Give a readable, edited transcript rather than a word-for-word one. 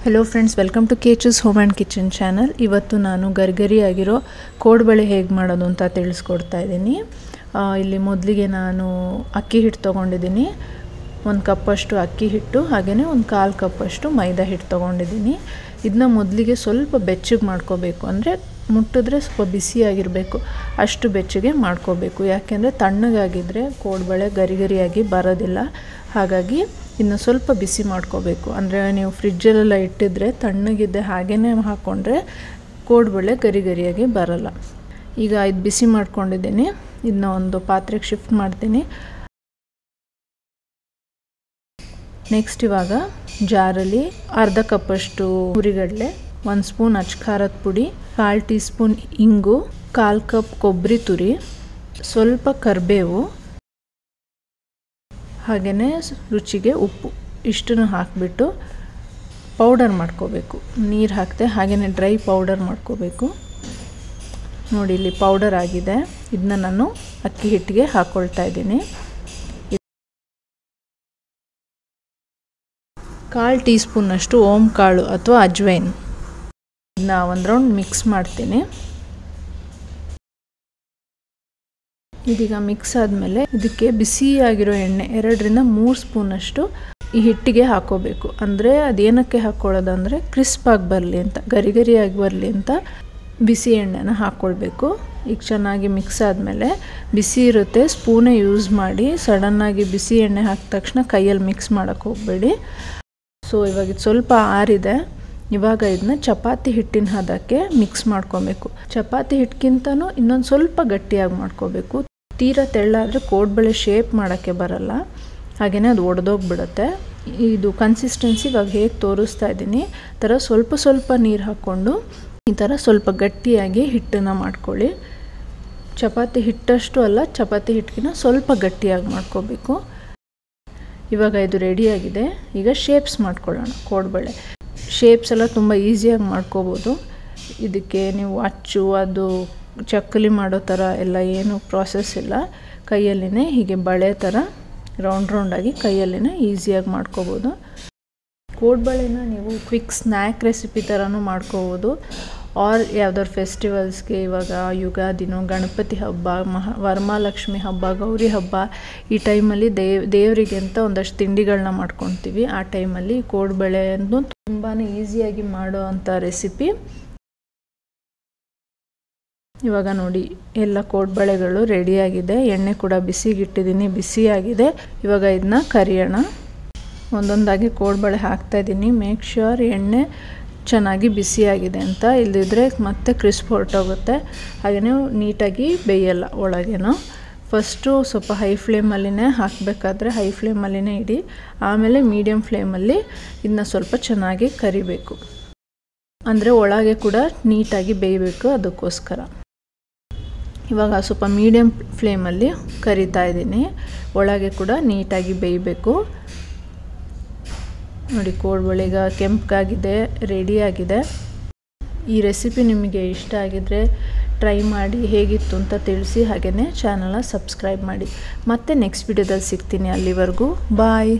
Hello friends, welcome to केचूस home and kitchen channel. ಇವತ್ತು ನಾನು ಗರಿಗರಿಯಾಗಿರೋ ಕೋಡ್ಬಳೆ ಹೇಗೆ ಮಾಡೋದು ಅಂತ ತಿಳಿಸ್ಕೊಡ್ತಾ ಇದ್ದೀನಿ। ಇಲ್ಲಿ ಮೊದಲಿಗೆ ನಾನು ಅಕ್ಕಿ ಹಿಟ್ಟು ತಗೊಂಡಿದ್ದೀನಿ। 1 ಕಪ್ ಅಷ್ಟು ಅಕ್ಕಿ ಹಿಟ್ಟು, ಹಾಗೇನೇ 1/4 ಕಪ್ ಅಷ್ಟು ಮೈದಾ ಹಿಟ್ಟು ತಗೊಂಡಿದ್ದೀನಿ। ಇದನ್ನ ಮೊದಲಿಗೆ ಸ್ವಲ್ಪ ಬೆಚ್ಚಗೆ ಮಾಡ್ಕೋಬೇಕು, ಅಂದರೆ ಮುಟ್ಟಿದ್ರೆ ಸ್ವಲ್ಪ ಬಿಸಿಯಾಗಿರಬೇಕು, ಅಷ್ಟು ಬೆಚ್ಚಗೆ ಮಾಡ್ಕೋಬೇಕು। ಯಾಕೆಂದರೆ ತಣ್ಣಗಾಗಿದ್ದರೆ ಕೋಡ್ಬಳೆ ಗರಿಗರಿಯಾಗಿ ಬರೋದಿಲ್ಲ, ಹಾಗಾಗಿ ಇನ್ನು ಸ್ವಲ್ಪ ಬಿಸಿ ಮಾಡ್ಕೋಬೇಕು। ಅಂದರೆ ನೀವು ಫ್ರಿಜ್ಜಲ್ಲೆಲ್ಲ ಇಟ್ಟಿದ್ರೆ ತಣ್ಣಗಿದ್ದೆ ಹಾಗೇ ಹಾಕ್ಕೊಂಡ್ರೆ ಕೋಡ್ಬಳೆ ಗರಿಗರಿಯಾಗಿ ಬರಲ್ಲ। ಈಗ ಇದು ಬಿಸಿ ಮಾಡ್ಕೊಂಡಿದ್ದೀನಿ, ಇದನ್ನ ಒಂದು ಪಾತ್ರೆಗೆ ಶಿಫ್ಟ್ ಮಾಡ್ತೀನಿ। ನೆಕ್ಸ್ಟ್ ಇವಾಗ ಜಾರಲ್ಲಿ ಅರ್ಧ ಕಪ್ ಅಷ್ಟು ಹುರಿಗಡಲೆ, 1 ಸ್ಪೂನ್ ಅಚ್ಕಾರದ ಪುಡಿ, 1/4 ಟೀ ಸ್ಪೂನ್ ಇಂಗು, 1/4 ಕಪ್ ಕೊಬ್ಬರಿ ತುರಿ, ಸ್ವಲ್ಪ ಕರಿಬೇವು, ಹಾಗೆಯೇ ರುಚಿಗೆ ಉಪ್ಪು, ಇಷ್ಟನ್ನು ಹಾಕಿಬಿಟ್ಟು ಪೌಡರ್ ಮಾಡ್ಕೋಬೇಕು। ನೀರು ಹಾಕದೆ ಹಾಗೆಯೇ ಡ್ರೈ ಪೌಡರ್ ಮಾಡ್ಕೋಬೇಕು। ನೋಡಿ ಇಲ್ಲಿ ಪೌಡರ್ ಆಗಿದೆ, ಇದನ್ನ ನಾನು ಅಕ್ಕಿ ಹಿಟ್ಟಿಗೆ ಹಾಕ್ಕೊಳ್ತಾ ಇದ್ದೀನಿ। 1/4 ಟೀ ಸ್ಪೂನ್ ಅಷ್ಟು ಓಂ ಕಾಳು ಅಥವಾ ಅಜ್ವೈನ್, ಇದನ್ನ ಒಂದು ರೌಂಡ್ ಮಿಕ್ಸ್ ಮಾಡ್ತೀನಿ। ಇದೀಗ ಮಿಕ್ಸ್ ಆದಮೇಲೆ ಇದಕ್ಕೆ ಬಿಸಿಯಾಗಿರೋ ಎಣ್ಣೆ 2 ರಿಂದ 3 ಸ್ಪೂನ್ ಅಷ್ಟು ಈ ಹಿಟ್ಟಿಗೆ ಹಾಕೋಬೇಕು। ಅಂದರೆ ಅದೇನಕ್ಕೆ ಹಾಕ್ಕೊಳ್ಳೋದಂದರೆ ಕ್ರಿಸ್ಪಾಗಿ ಬರಲಿ ಅಂತ, ಗರಿಗರಿಯಾಗಿ ಬರಲಿ ಅಂತ ಬಿಸಿ ಎಣ್ಣೆನ ಹಾಕ್ಕೊಳ್ಬೇಕು। ಈಗ ಚೆನ್ನಾಗಿ ಮಿಕ್ಸ್ ಆದಮೇಲೆ ಬಿಸಿ ಇರುತ್ತೆ, ಸ್ಪೂನೇ ಯೂಸ್ ಮಾಡಿ, ಸಡನ್ನಾಗಿ ಬಿಸಿ ಎಣ್ಣೆ ಹಾಕಿದ ತಕ್ಷಣ ಕೈಯಲ್ಲಿ ಮಿಕ್ಸ್ ಮಾಡೋಕ್ಕೆ ಹೋಗಬೇಡಿ। ಸೊ ಇವಾಗ ಇದು ಸ್ವಲ್ಪ ಆರಿದೆ, ಇವಾಗ ಇದನ್ನ ಚಪಾತಿ ಹಿಟ್ಟಿನ ಹದಕ್ಕೆ ಮಿಕ್ಸ್ ಮಾಡ್ಕೊಬೇಕು। ಚಪಾತಿ ಹಿಟ್ಟಿಗಿಂತನೂ ಇನ್ನೊಂದು ಸ್ವಲ್ಪ ಗಟ್ಟಿಯಾಗಿ ಮಾಡ್ಕೋಬೇಕು। ತೀರಾ ತೆಳ್ಳಾದರೆ ಕೋಡ್ಬಳೆ ಶೇಪ್ ಮಾಡೋಕ್ಕೆ ಬರಲ್ಲ, ಹಾಗೆಯೇ ಅದು ಒಡೆದೋಗ್ಬಿಡುತ್ತೆ। ಇದು ಕನ್ಸಿಸ್ಟೆನ್ಸಿ ಇವಾಗ ಹೇಗೆ ತೋರಿಸ್ತಾ ಇದ್ದೀನಿ ಥರ ಸ್ವಲ್ಪ ಸ್ವಲ್ಪ ನೀರು ಹಾಕ್ಕೊಂಡು ಈ ಥರ ಸ್ವಲ್ಪ ಗಟ್ಟಿಯಾಗಿ ಹಿಟ್ಟನ್ನು ಮಾಡ್ಕೊಳ್ಳಿ। ಚಪಾತಿ ಹಿಟ್ಟಷ್ಟು ಅಲ್ಲ, ಚಪಾತಿ ಹಿಟ್ಟಿನ ಸ್ವಲ್ಪ ಗಟ್ಟಿಯಾಗಿ ಮಾಡ್ಕೋಬೇಕು। ಇವಾಗ ಇದು ರೆಡಿಯಾಗಿದೆ, ಈಗ ಶೇಪ್ಸ್ ಮಾಡ್ಕೊಳ್ಳೋಣ। ಕೋಡ್ಬಳೆ ಶೇಪ್ಸ್ ಎಲ್ಲ ತುಂಬ ಈಸಿಯಾಗಿ ಮಾಡ್ಕೋಬೋದು, ಇದಕ್ಕೆ ನೀವು ಅಚ್ಚು ಅದು ಚಕ್ಕಲಿ ಮಾಡೋ ಥರ ಎಲ್ಲ ಏನು ಪ್ರಾಸೆಸ್ ಇಲ್ಲ, ಕೈಯಲ್ಲಿನೇ ಹೀಗೆ ಬಳೆ ಥರ ರೌಂಡಾಗಿ ಕೈಯಲ್ಲಿನೇ ಈಸಿಯಾಗಿ ಮಾಡ್ಕೋಬೋದು। ಕೋಡ್ಬಳೆನ ನೀವು ಕ್ವಿಕ್ ಸ್ನ್ಯಾಕ್ ರೆಸಿಪಿ ಥರನೂ ಮಾಡ್ಕೋಬೋದು, ಆರ್ ಯಾವ್ದಾದ್ರು ಫೆಸ್ಟಿವಲ್ಸ್ಗೆ, ಇವಾಗ ಯುಗಾದಿನೋ, ಗಣಪತಿ ಹಬ್ಬ, ವರಮಹಾಲಕ್ಷ್ಮಿ ಹಬ್ಬ, ಗೌರಿ ಹಬ್ಬ, ಈ ಟೈಮಲ್ಲಿ ದೇವರಿಗೆ ಅಂತ ಒಂದಷ್ಟು ತಿಂಡಿಗಳನ್ನ ಮಾಡ್ಕೊತೀವಿ। ಆ ಟೈಮಲ್ಲಿ ಕೋಡ್ಬಳೆಯನ್ನು ತುಂಬಾ ಈಸಿಯಾಗಿ ಮಾಡೋ ಅಂಥ ರೆಸಿಪಿ। ಇವಾಗ ನೋಡಿ ಎಲ್ಲ ಕೋಡ್ಬಳೆಗಳು ರೆಡಿಯಾಗಿದೆ, ಎಣ್ಣೆ ಕೂಡ ಬಿಸಿಗಿಟ್ಟಿದ್ದೀನಿ, ಬಿಸಿಯಾಗಿದೆ। ಇವಾಗ ಇದನ್ನ ಕರಿಯೋಣ, ಒಂದೊಂದಾಗಿ ಕೋಡ್ಬಳೆ ಹಾಕ್ತಾಯಿದ್ದೀನಿ। ಮೇಕ್ ಶ್ಯೂರ್ ಎಣ್ಣೆ ಚೆನ್ನಾಗಿ ಬಿಸಿಯಾಗಿದೆ ಅಂತ, ಇಲ್ಲದಿದ್ದರೆ ಮತ್ತೆ ಕ್ರಿಸ್ಪ್ ಹೊರಟೋಗುತ್ತೆ, ಹಾಗೆಯೇ ನೀಟಾಗಿ ಬೇಯಲ್ಲ ಒಳಗೇನೋ। ಫಸ್ಟು ಸ್ವಲ್ಪ ಹೈ ಫ್ಲೇಮಲ್ಲಿನೇ ಹಾಕಬೇಕಾದ್ರೆ ಹೈ ಫ್ಲೇಮಲ್ಲಿನೇ ಇಡಿ, ಆಮೇಲೆ ಮೀಡಿಯಮ್ ಫ್ಲೇಮಲ್ಲಿ ಇದನ್ನ ಸ್ವಲ್ಪ ಚೆನ್ನಾಗಿ ಕರಿಬೇಕು, ಅಂದರೆ ಒಳಗೆ ಕೂಡ ನೀಟಾಗಿ ಬೇಯಬೇಕು, ಅದಕ್ಕೋಸ್ಕರ। ಇವಾಗ ಸ್ವಲ್ಪ ಮೀಡಿಯಮ್ ಫ್ಲೇಮಲ್ಲಿ ಕರಿತಾ ಇದ್ದೀನಿ, ಒಳಗೆ ಕೂಡ ನೀಟಾಗಿ ಬೇಯಬೇಕು। ನೋಡಿ ಕೋಡ್ಬಳೆ ಈಗ ಕೆಂಪಗಾಗಿದೆ, ರೆಡಿಯಾಗಿದೆ। ಈ ರೆಸಿಪಿ ನಿಮಗೆ ಇಷ್ಟ ಆಗಿದ್ದರೆ ಟ್ರೈ ಮಾಡಿ, ಹೇಗಿತ್ತು ಅಂತ ತಿಳಿಸಿ, ಹಾಗೆಯೇ ಚಾನಲ್ನ ಸಬ್ಸ್ಕ್ರೈಬ್ ಮಾಡಿ। ಮತ್ತೆ ನೆಕ್ಸ್ಟ್ ವಿಡಿಯೋದಲ್ಲಿ ಸಿಗ್ತೀನಿ, ಅಲ್ಲಿವರೆಗೂ ಬಾಯ್।